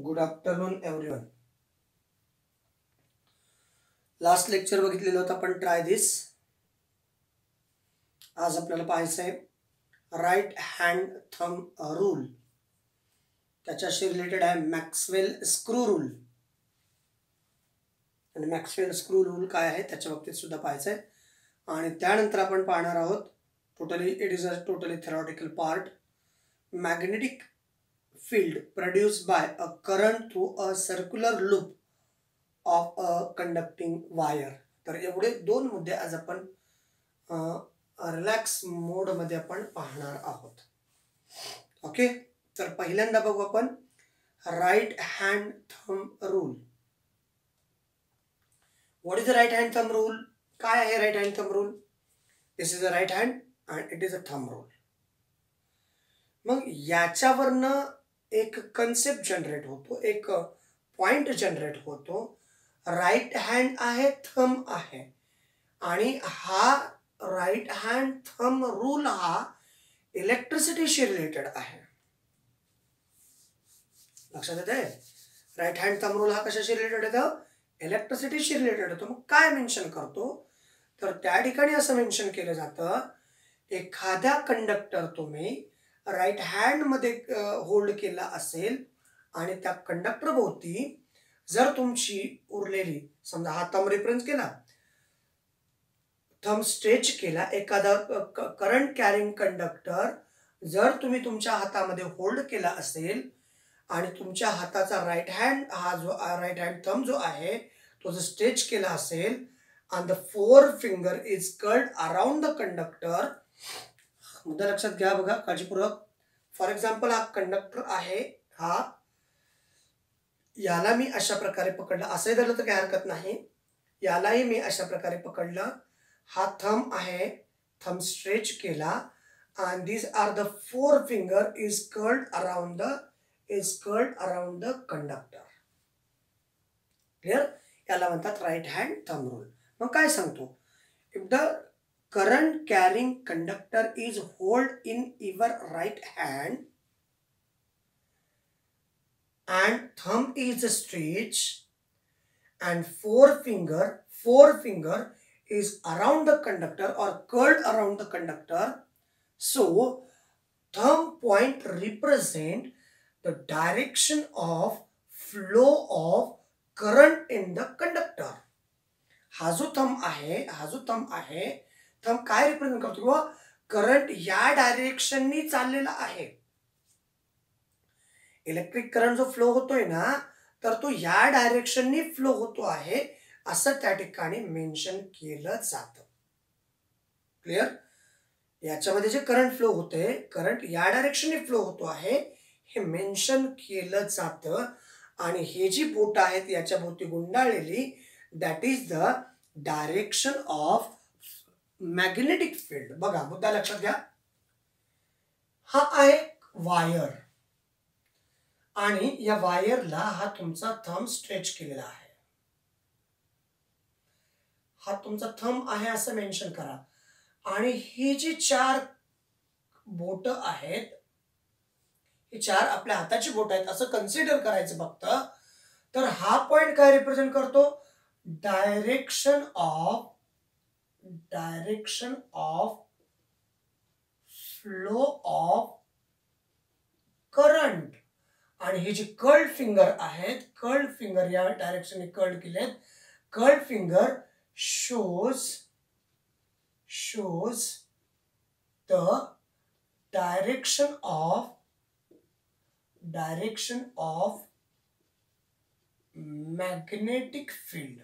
Good afternoon everyone. Last lecture बघितलेलं होतं आपण ट्राय दिस. आज आपल्याला पाहायचं आहे राईट हँड थंब रूल. त्याच्याशी रिलेटेड आहे मॅक्सवेल स्क्रू रूल. आणि मॅक्सवेल स्क्रू रूल काय आहे त्याच्या बाबतीत सुद्धा पाहायचं आहे. आणि त्यानंतर आपण पाहणार आहोत it is a totally theoretical part. Magnetic field produced by a current through a circular loop of a conducting wire. तर एवढे दोन मुद्दे आज आपण रिलॅक्स मोड मध्ये आपण पाहणार आहोत. ओके, तर पहिल्यांदा बघू आपण right hand thumb rule. What is the right hand thumb rule? काय आहे right hand thumb rule? This is a right hand and it is a thumb rule. मग याच्यावरनं एक कन्सेप्ट जनरेट होतो, एक पॉइंट जनरेट होतो. राईट हँड आहे, thumb आहे, आणि हा राईट हँड थंब रूल हा इलेक्ट्रिसिटीशी रिलेटेड आहे. लक्षात येते? राईट हँड थंब रूल हा कशाशी रिलेटेड येतो? इलेक्ट्रिसिटीशी रिलेटेड येतो. मग काय मेन्शन करतो? तर त्या ठिकाणी असं मेन्शन केलं जातं, एखाद्या कंडक्टर तुम्ही राईट हँड मध्ये होल्ड केला असेल आणि त्या कंडक्टर भोवती जर तुमची उरलेली, समजा हा थंब रिप्रेझेंट केला, थंब स्ट्रेच केला, एखादा करंट कॅरिंग कंडक्टर जर तुम्ही तुमच्या हातामध्ये होल्ड केला असेल आणि तुमच्या हाताचा राईट हँड हा जो राईट हँड थंब जो आहे तो जर स्ट्रेच केला असेल and the forefinger is curled around the conductor. मुद्दा लक्षात घ्या बघा काळजीपूर्वक. फॉर एक्झाम्पल हा कंडक्टर आहे, हा याला मी अशा प्रकारे पकडलं, असंही धरलं तर काही हरकत नाही. यालाही मी अशा प्रकारे पकडलं. हा थंब आहे, थंब स्ट्रेच केला and these are the forefinger is curled around the conductor. Clear? याला म्हणतात राईट हँड थंब रूल. मग काय सांगतो? If the current carrying conductor is held in your right hand and thumb is stretched and forefinger is around the conductor or curled around the conductor, so thumb point represent the direction of flow of current in the conductor. हा जो thumb आहे, thumb काय represent करतो? किंवा current या डायरेक्शननी चाललेला आहे. Electric current जो फ्लो होतोय ना, तर तो या डायरेक्शननी फ्लो होतो आहे असं त्या ठिकाणी मेन्शन केलं जातं. क्लिअर? याच्यामध्ये जे करंट फ्लो होते, करंट या डायरेक्शननी फ्लो होतो आहे हे मेन्शन केलं जातं. आणि हे जी बोट आहेत याच्या भोवती गुंडाळलेली, that is the direction of magnetic field. बघा मुद्दा लक्षात घ्या. हा आहे वायर आणि या वायरला हा तुमचा थंब स्ट्रेच केलेला आहे. हा तुमचा थंब आहे असं मेन्शन करा. आणि ही जी चार बोट आहेत, ही चार आपल्या हाताची बोट आहेत असं कन्सिडर करायचं फक्त. तर हा पॉइंट काय रिप्रेझेंट करतो? Direction of flow of current. आणि हे जे कर्ल्ड फिंगर आहेत, कर्ल्ड फिंगर या डायरेक्शनने कर्ल्ड केलेत, curled finger shows the direction of magnetic field.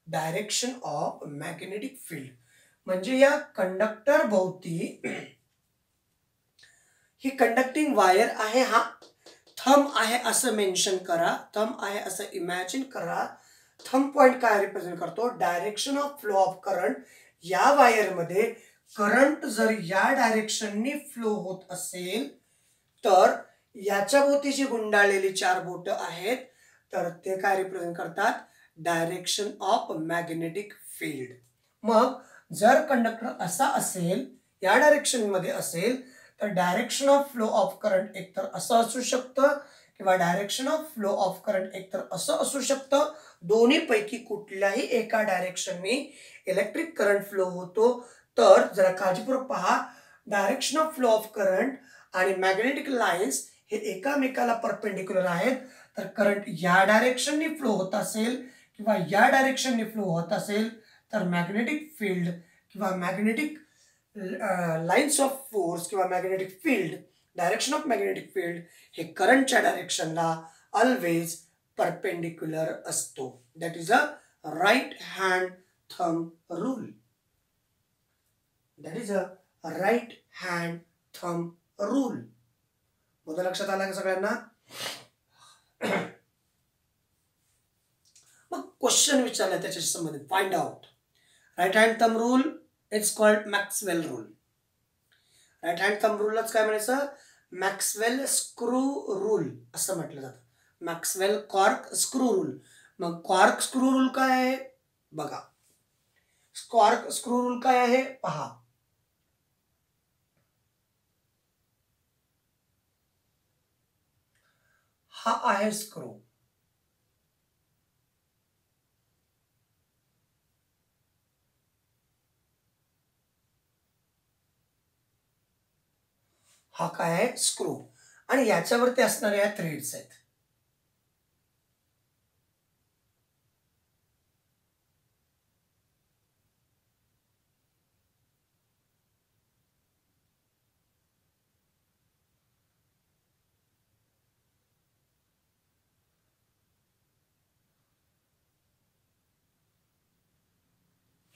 Direction of magnetic field म्हणजे या कंडक्टर भोवती ही कंडक्टिंग वायर आहे, हा थंब आहे असं मेन्शन करा, थंब आहे असं इमॅजिन करा. थंब पॉइंट काय रिप्रेझेंट करतो? Direction of flow of current. या वायरमध्ये करंट जर या डायरेक्शननी फ्लो होत असेल तर याच्या भोवती जी गुंडाळलेली चार बोट आहेत तर ते काय रिप्रेझेंट करतात? Direction of magnetic field. मग जर कंडक्टर असा असेल, या डायरेक्शन मध्ये असेल, तर direction of flow of current एकतर असं असू शकतं किंवा direction of flow of current एकतर असं असू शकतं. दोन्हीपैकी कुठल्याही एका डायरेक्शनने इलेक्ट्रिक करंट फ्लो होतो. तर जरा काळजीपूर्वक पहा, direction of flow of current आणि मॅग्नेटिक लाईन्स हे एकामेकाला परपेंडिक्युलर आहेत. तर करंट या डायरेक्शनने फ्लो होत असेल किंवा या डायरेक्शनने फ्लो होत असेल तर मॅग्नेटिक फील्ड किंवा मॅग्नेटिक लाईन्स ऑफ फोर्स किंवा magnetic field, direction of magnetic field हे करंटच्या डायरेक्शनला ऑलवेज परपेंडिक्युलर असतो. That is a right hand thumb rule. That is a right hand thumb rule. मुद्दा लक्षात आला का सगळ्यांना? मग क्वेश्चन विचारला त्याच्या संबंधित. Find out right hand thumb rule it's called Maxwell rule. Right hand thumb रूलच काय म्हणायचं? मॅक्सवेल स्क्रू रूल असं म्हटलं जातं. Maxwell corkscrew rule. मग कॉर्क स्क्रू रूल काय आहे बघा. कॉर्क स्क्रू रूल काय आहे पहा. हा आहे स्क्रू. हा काय आहे स्क्रू आणि याच्यावरती असणाऱ्या थ्रेड्स आहेत.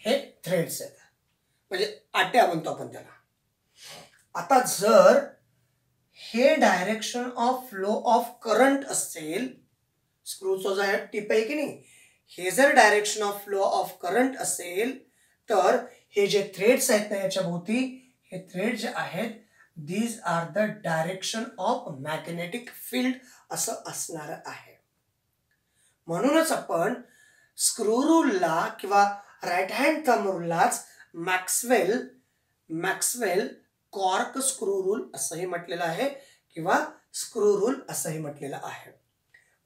हे थ्रेड्स आहेत म्हणजे आट्या म्हणतो आपण त्याला. आता जर हे direction of flow of current असेल, स्क्रूचा जो टिप आहे की नाही, हे जर direction of flow of current असेल तर हे जे थ्रेड्स आहेत ना याच्या भोवती, हे थ्रेड जे आहेत these are the direction of magnetic field असं असणार आहे. म्हणूनच आपण स्क्रू रूलला किंवा राईट हँड थंब रूललाच मॅक्सवेल कॉर्क स्क्रू रूल असंही म्हटलेलं आहे किंवा स्क्रू रूल असंही म्हटलेलं आहे.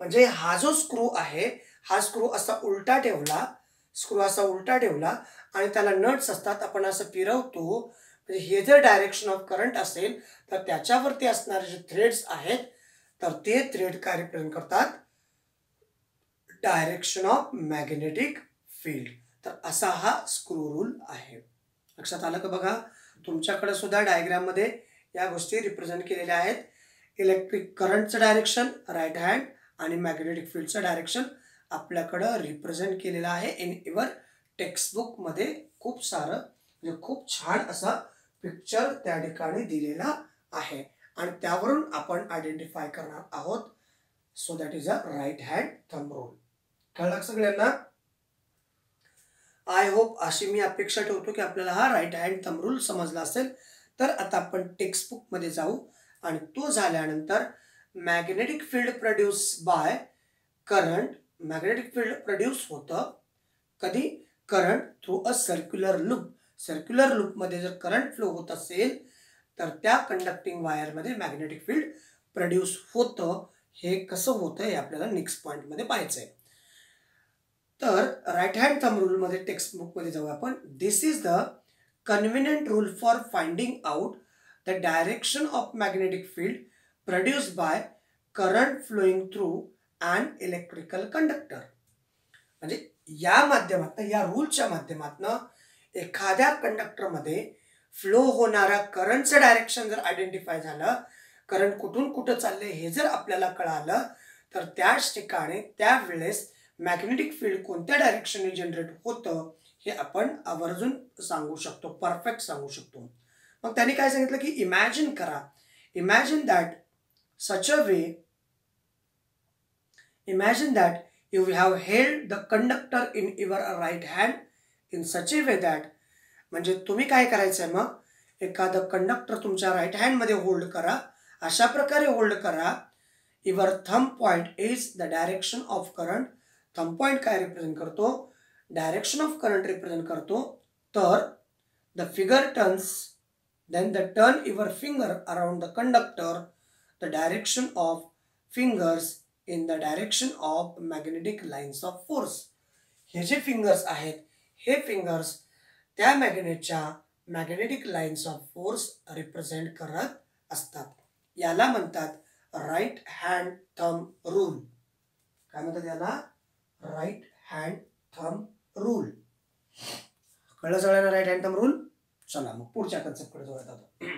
म्हणजे हा जो स्क्रू आहे, हा स्क्रू असा उलटा ठेवला, स्क्रू असा उलटा ठेवला आणि त्याला नट्स असतात, आपण असं फिरवतो. म्हणजे हे जर डायरेक्शन ऑफ करंट असेल तर त्याच्यावरती असणारे जे थ्रेड्स आहेत तर ते थ्रेड काय रिप्रेझेंट करतात? Direction of magnetic field. तर असा हा स्क्रू रूल आहे. लक्षात आलं का बघा? तुमच्याकडे सुद्धा डायग्राम मध्ये या गोष्टी रिप्रेझेंट केलेल्या आहेत. इलेक्ट्रिक करंटचं डायरेक्शन राईट हँड आणि मॅग्नेटिक फील्डचं डायरेक्शन आपल्याकडं रिप्रेझेंट केलेलं आहे इन युअर टेक्स्टबुक मध्ये. खूप सारं म्हणजे खूप छान असा पिक्चर त्या ठिकाणी दिलेला आहे आणि त्यावरून आपण आयडेंटिफाय करणार आहोत. So that is a right hand thumb rule. कळलं सगळ्यांना? आय होप, अशी मी अपेक्षा ठेवतो की आपल्याला हा राईट हँड थंब रूल समजला असेल. तर आता आपण टेक्स्टबुक मध्ये जाऊ आणि तो झाल्यानंतर magnetic field produce by current. Magnetic field produce होतं कधी? Current through a circular loop. Circular loop मध्ये जर करंट फ्लो होत असेल तर त्या कंडक्टिंग वायर मध्ये मॅग्नेटिक फील्ड प्रोड्यूस होतं. हे कसं होतं हे आपल्याला नेक्स्ट पॉइंट मध्ये पाहायचंय. तर राईट हँड थंब रूल मध्ये टेक्स्टबुक मध्ये जाऊ आपण. This is the convenient rule for finding out the direction of magnetic field produced by current flowing through an electrical conductor. म्हणजे या माध्यमातून, या रूलच्या माध्यमातून एखाद्या कंडक्टरमध्ये फ्लो होणारा करंटचं डायरेक्शन जर आयडेंटिफाय झालं, करंट कुठून कुठं चाललंय हे जर आपल्याला कळालं तर त्याच ठिकाणी त्यावेळेस मॅग्नेटिक फील्ड कोणत्या डायरेक्शनने जनरेट होतं हे आपण आवर्जून सांगू शकतो, परफेक्ट सांगू शकतो. मग त्यांनी काय सांगितलं की इमॅजिन करा, imagine that you have held the conductor in your right hand in such a way that, म्हणजे तुम्ही काय करायचंय मग, एखादं कंडक्टर तुमच्या राईट हँड मध्ये होल्ड करा, अशा प्रकारे होल्ड करा. Your thumb point is the direction of current. Thumb point काय रिप्रेझेंट करतो? डायरेक्शन ऑफ करंट रिप्रेझेंट करतो. तर the figure turns then the turn your finger around the conductor, the direction of fingers in the direction of magnetic lines of force. हे जे fingers आहेत हे fingers त्या मॅग्नेटच्या magnetic lines of force represent करत असतात. याला म्हणतात राईट हँड थंब रूल. काय म्हणतात याला? Right hand thumb rule. कळलं सगळ्यांना राईट हँड थंब रूल? चला मग पुढच्या कन्सेप्टकडे जोडत आहोत.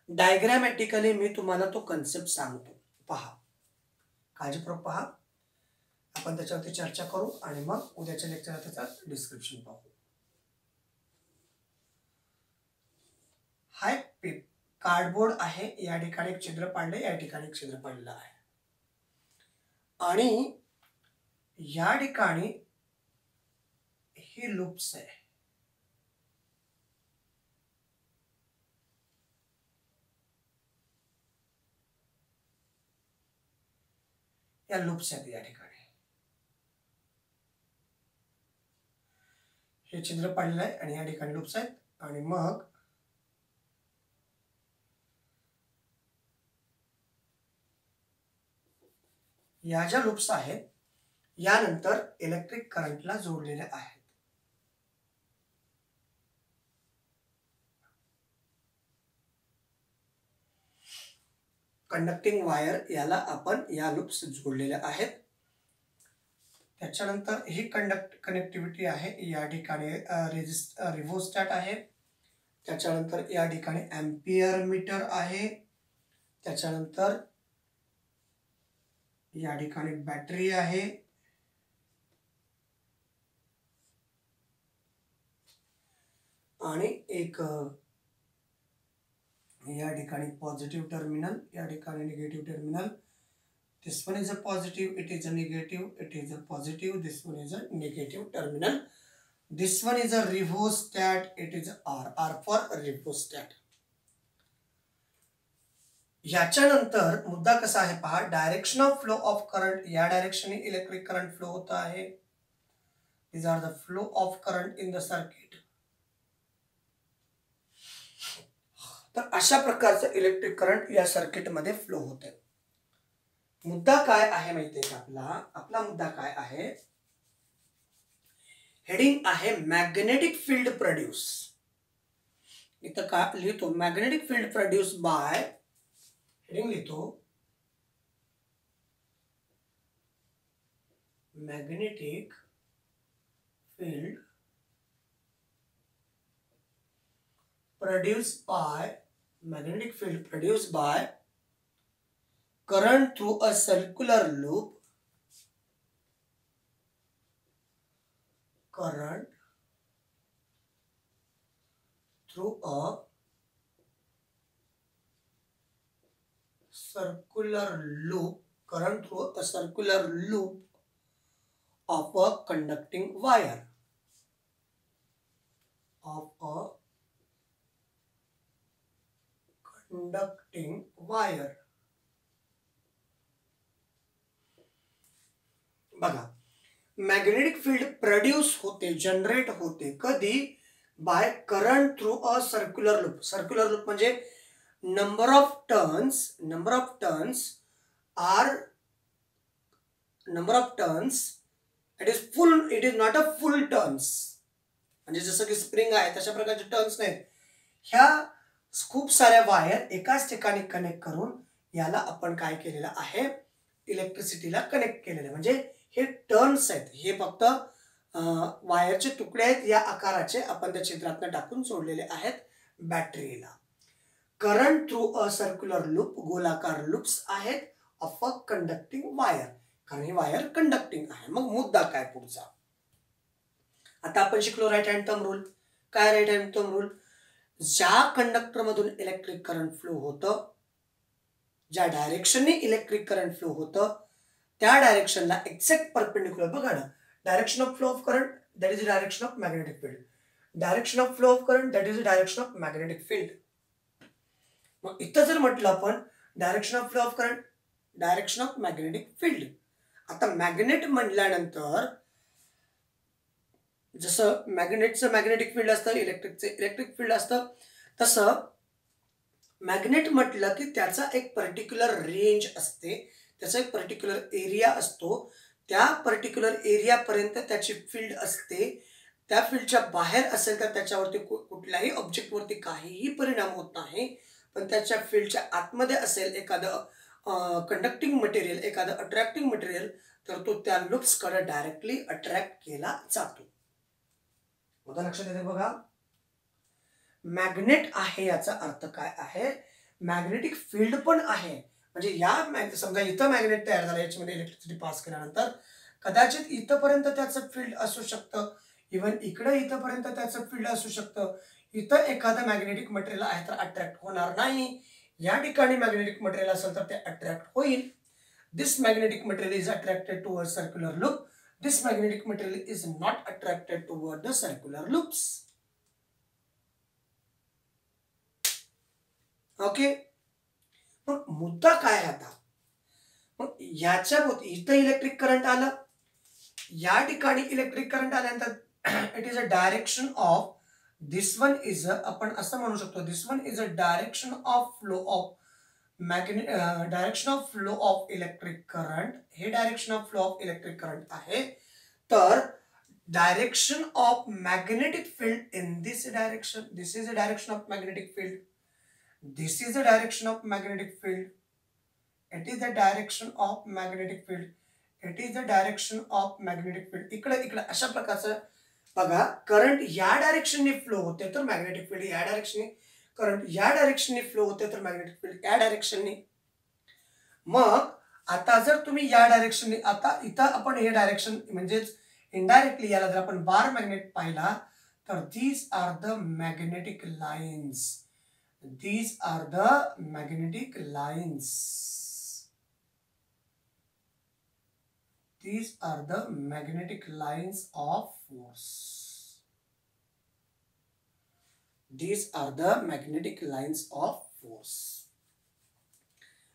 डायग्रॅमॅटिकली मी तुम्हाला तो कन्सेप्ट सांगतो, पहा, काळजीपूर्वक पहा. आपण त्याच्यावरती चर्चा करू आणि मग उद्याच्या लेक्चरला त्याचं डिस्क्रिप्शन पाहू. हा एक कार्डबोर्ड आहे. या ठिकाणी एक छिद्र पाडले, या ठिकाणी एक छिद्र पडलेलं आहे आणि या ठिकाणी ही लूप्स आहे. या लूप्स आहेत. या ठिकाणी हे छिद्र पडलेलं आहे आणि या ठिकाणी लूप्स आहेत. आणि मग या ज्या लूप्स आहेत यानंतर इलेक्ट्रिक करंटला जोडलेले आहेत. कंडक्टिंग वायर याला आपण या लूप्स जोडलेल्या आहेत. त्याच्यानंतर ही कनेक्टिव्हिटी आहे. या ठिकाणी रिव्होस्टॅट आहे. त्याच्यानंतर या ठिकाणी एम्पियर मीटर आहे. त्याच्यानंतर या ठिकाणी बॅटरी आहे. आणि एक या ठिकाणी पॉझिटिव्ह टर्मिनल, या ठिकाणी negative terminal. This one is a positive, it is a negative, it is a positive, this one is a negative terminal. This one is a rheostat, it is R for rheostat. याच्यानंतर मुद्दा कसा आहे पहा, direction of flow of current. या डायरेक्शनने electric current flow होता आहे. These are the flow of current in the circuit. तर अशा प्रकारचं इलेक्ट्रिक करंट या सर्किट मध्ये फ्लो होते. मुद्दा काय आहे माहितीये का आपला? आपला मुद्दा काय आहे? हेडिंग आहे मॅग्नेटिक फील्ड प्रोड्यूस. इथं का लिहितो? Magnetic field produce by, heading लिहितो magnetic field produced by magnetic field produced by current through a circular loop, current through a circular loop, current through a circular loop of a conducting wire, of a conducting wire. बघा, magnetic field produce होते, generate होते कधी? By current through a circular loop. Circular loop म्हणजे number of turns are number of turns, it is full, it is not a full turns. म्हणजे जसं की spring आहे तशा प्रकारचे टर्न्स नाहीत. ह्या खूप साऱ्या वायर एकाच ठिकाणी कनेक्ट करून याला आपण काय केलेलं आहे? इलेक्ट्रिसिटीला कनेक्ट केलेलं. म्हणजे हे टर्न्स आहेत, हे फक्त वायरचे तुकडे आहेत या आकाराचे, आपण त्या छिद्रातून टाकून सोडलेले आहेत बॅटरीला. Current through a circular loop, गोलाकार लूप्स आहेत ऑफ अ कंडक्टिंग वायर, कारण ही वायर कंडक्टिंग आहे. मग मुद्दा काय पुढचा? आता आपण शिकलो राईट हँड थंब रूल. काय राईट हँड थंब रूल? ज्या कंडक्टर मधून इलेक्ट्रिक करंट फ्लो होतं, ज्या डायरेक्शनने इलेक्ट्रिक करंट फ्लो होतं त्या डायरेक्शनला एक्झॅक्ट परपेंडिक्युलर. बघा ना, direction of flow of current that is the direction of magnetic field. Direction of flow of current that is the direction of magnetic field. मग इथं जर म्हटलं आपण direction of flow of current, direction of magnetic field. आता magnet म्हटल्यानंतर जसं मॅग्नेटचं magnetic field असतं, इलेक्ट्रिकचं electric field असतं, तसं मॅग्नेट म्हटलं की त्याचा एक पर्टिक्युलर रेंज असते, त्याचा एक पर्टिक्युलर एरिया असतो. त्या पर्टिक्युलर एरियापर्यंत त्याची फील्ड असते. त्या फील्डच्या बाहेर असेल तर त्याच्यावरती कुठल्याही ऑब्जेक्टवरती काहीही परिणाम होत नाही. पण त्याच्या फील्डच्या आतमध्ये असेल एखादं कंडक्टिंग मटेरियल, एखादं अट्रॅक्टिंग मटेरियल, तर तो त्या लूप्सकडे डायरेक्टली अट्रॅक्ट केला जातो. मुद्दा लक्षात येते बघा. मॅग्नेट आहे याचा अर्थ काय आहे, मॅग्नेटिक फील्ड पण आहे. म्हणजे या समजा इथं मॅग्नेट तयार झालं, याच्यामध्ये इलेक्ट्रिसिटी पास केल्यानंतर कदाचित इथपर्यंत त्याचं फील्ड असू शकतं, इव्हन इकडे इथपर्यंत त्याचं फील्ड असू शकतं. इथं एखादं मॅग्नेटिक मटेरियल आहे तर अट्रॅक्ट होणार नाही, या ठिकाणी मॅग्नेटिक मटेरियल असेल तर ते अट्रॅक्ट होईल. This magnetic material is attracted toward circular loop, this magnetic material is not attracted toward the circular loops. Okay. मग मुद्दा काय आहे आता, मग याच्या इथं इलेक्ट्रिक करंट आलं, या ठिकाणी इलेक्ट्रिक करंट आल्यानंतर it is a direction of, this one is आपण असं म्हणू शकतो, this one is a direction of flow of direction of flow of electric current. हे direction of flow of electric current आहे. तर direction of magnetic field in this direction, this is a direction of magnetic field, this is the direction of magnetic field, it is the direction of magnetic field, it is the direction of magnetic field. इकडे इकडे अशा प्रकारचं बघा, current या डायरेक्शनने flow होते तर magnetic field या डायरेक्शनने, current या डायरेक्शनने फ्लो होते तर मॅग्नेटिक फील्ड या डायरेक्शनने. मग आता जर तुम्ही या डायरेक्शनने, आता इथं आपण हे डायरेक्शन म्हणजेच इनडायरेक्टली याला जर आपण बार मॅग्नेट पाहिला तर these are the magnetic lines, these are the magnetic lines, these are the magnetic lines of force, these are the magnetic lines of force.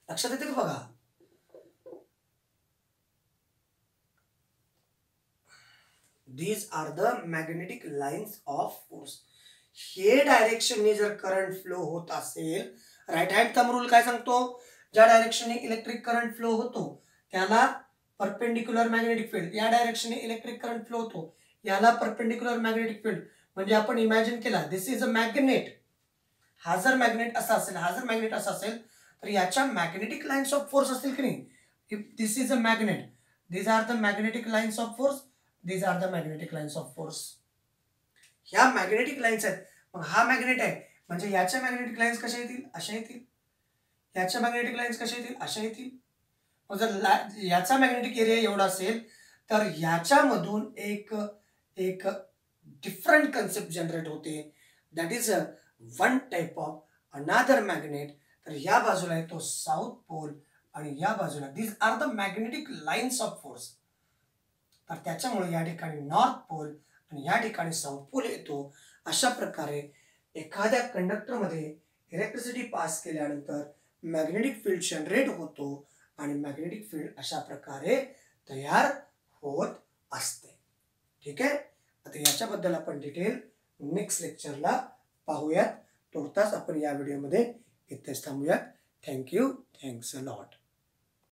लक्षात येते का बघा. these are the magnetic lines of force. हे डायरेक्शनने जर current flow होत असेल, right hand thumb rule काय सांगतो, ज्या डायरेक्शनने इलेक्ट्रिक करंट फ्लो होतो त्याला परपेंडिक्युलर मॅग्नेटिक फील्ड, या डायरेक्शनने इलेक्ट्रिक करंट फ्लो होतो याला परपेंडिक्युलर मॅग्नेटिक फील्ड. म्हणजे आपण इमॅजिन केला, दिस इज अ मॅग्नेट, हा जर मॅग्नेट असा असेल, हा जर मॅग्नेट असा असेल तर याच्या मॅग्नेटिक लाईन्स ऑफ फोर्स असतील की नाही. If this is a magnet, these are the magnetic lines of force, these are the magnetic lines of force. ह्या मॅग्नेटिक लाईन्स आहेत. मग हा मॅग्नेट आहे म्हणजे याच्या मॅग्नेटिक लाईन्स कशा येतील, अशा येतील, याच्या मॅग्नेटिक लाईन्स कशा येतील, अशा येतील. मग जर याचा मॅग्नेटिक एरिया एवढा असेल तर याच्यामधून एक एक डिफरंट कन्सेप्ट जनरेट होते, that is one type of another magnet. तर या बाजूला आहे तो साऊथ पोल आणि या बाजूला, these are the magnetic lines of force. तर त्याच्यामुळे या ठिकाणी नॉर्थ पोल आणि या ठिकाणी साऊथ पोल येतो. अशा प्रकारे एखाद्या कंडक्टरमध्ये इलेक्ट्रिसिटी पास केल्यानंतर मॅग्नेटिक फील्ड जनरेट होतो आणि मॅग्नेटिक फील्ड अशा प्रकारे तयार होत असते. ठीक आहे. आता याच्याबद्दल आपण डिटेल नेक्स्ट लेक्चरला पाहूयात. तुर्तास आपण या व्हिडिओमध्ये इथेच थांबूयात. थँक्यू. Thanks a lot.